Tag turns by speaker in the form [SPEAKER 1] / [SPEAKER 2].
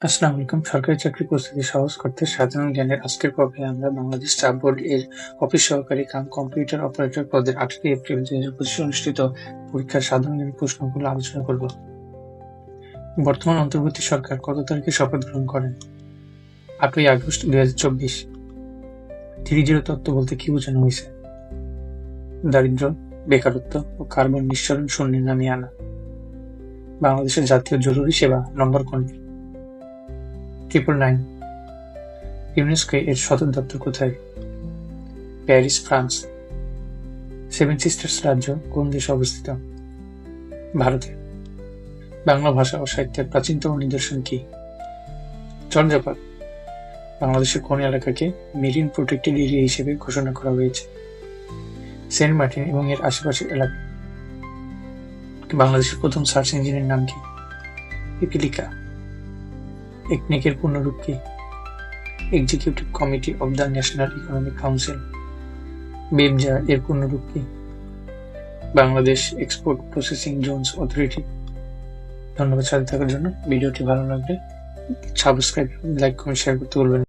[SPEAKER 1] আসসালামু আলাইকুম। সরকারি চাকরির প্রস্তুতি সহজ করতে সাধারণ জ্ঞানের আজকের পর্বে আমরা বাংলাদেশ স্টাফ বোর্ড এর অফিস সহকারী কাম কম্পিউটার অপারেটর পদের 18 এপ্রিল 2025 অনুষ্ঠিত পরীক্ষার সাধারণ জ্ঞানের প্রশ্নগুলো আলোচনা করব। বর্তমান অন্তর্বর্তী সরকার কত তারিখে শপথ গ্রহণ করেন? 8ই আগস্ট 2024। 3.0 তত্ত্ব বলতে কি বোঝানো হয়েছে? দারিদ্র্য, বেকারত্ব ও কার্বন নিঃসরণ শূন্যে নামিয়ে আনা। বাংলাদেশের জাতীয় জরুরি সেবা নম্বর কোনটি? 999। ইউনেস্কো এর সদর দপ্তর কোথায়? Paris, France. সেভেন সিস্টার্স রাজ্য কোন দেশে অবস্থিত? ভারতে। বাংলা ভাষা ও সাহিত্যের প্রাচীনতম নিদর্শন কি? চন্দ্রপাত। বাংলাদেশের কোন এলাকাকে মেরিন প্রোটেক্টেড এরিয়া হিসেবে ঘোষণা করা হয়েছে? সেন্ট মার্টিন এবং এর আশেপাশের এলাকা। বাংলাদেশের প্রথম সার্চ ইঞ্জিনের নাম কি? পিপিলিকা। একনেকের পূর্ণরূপ কি? Executive committee of the national economic council. বেবজা এর পূর্ণরূপ কি? Bangladesh export processing zones authority. ধন্যবাদ সাথে থাকার জন্য। ভিডিওটি ভালো লাগলে সাবস্ক্রাইব, লাইক, কমেন্ট, শেয়ার করতে ভুলবেন না।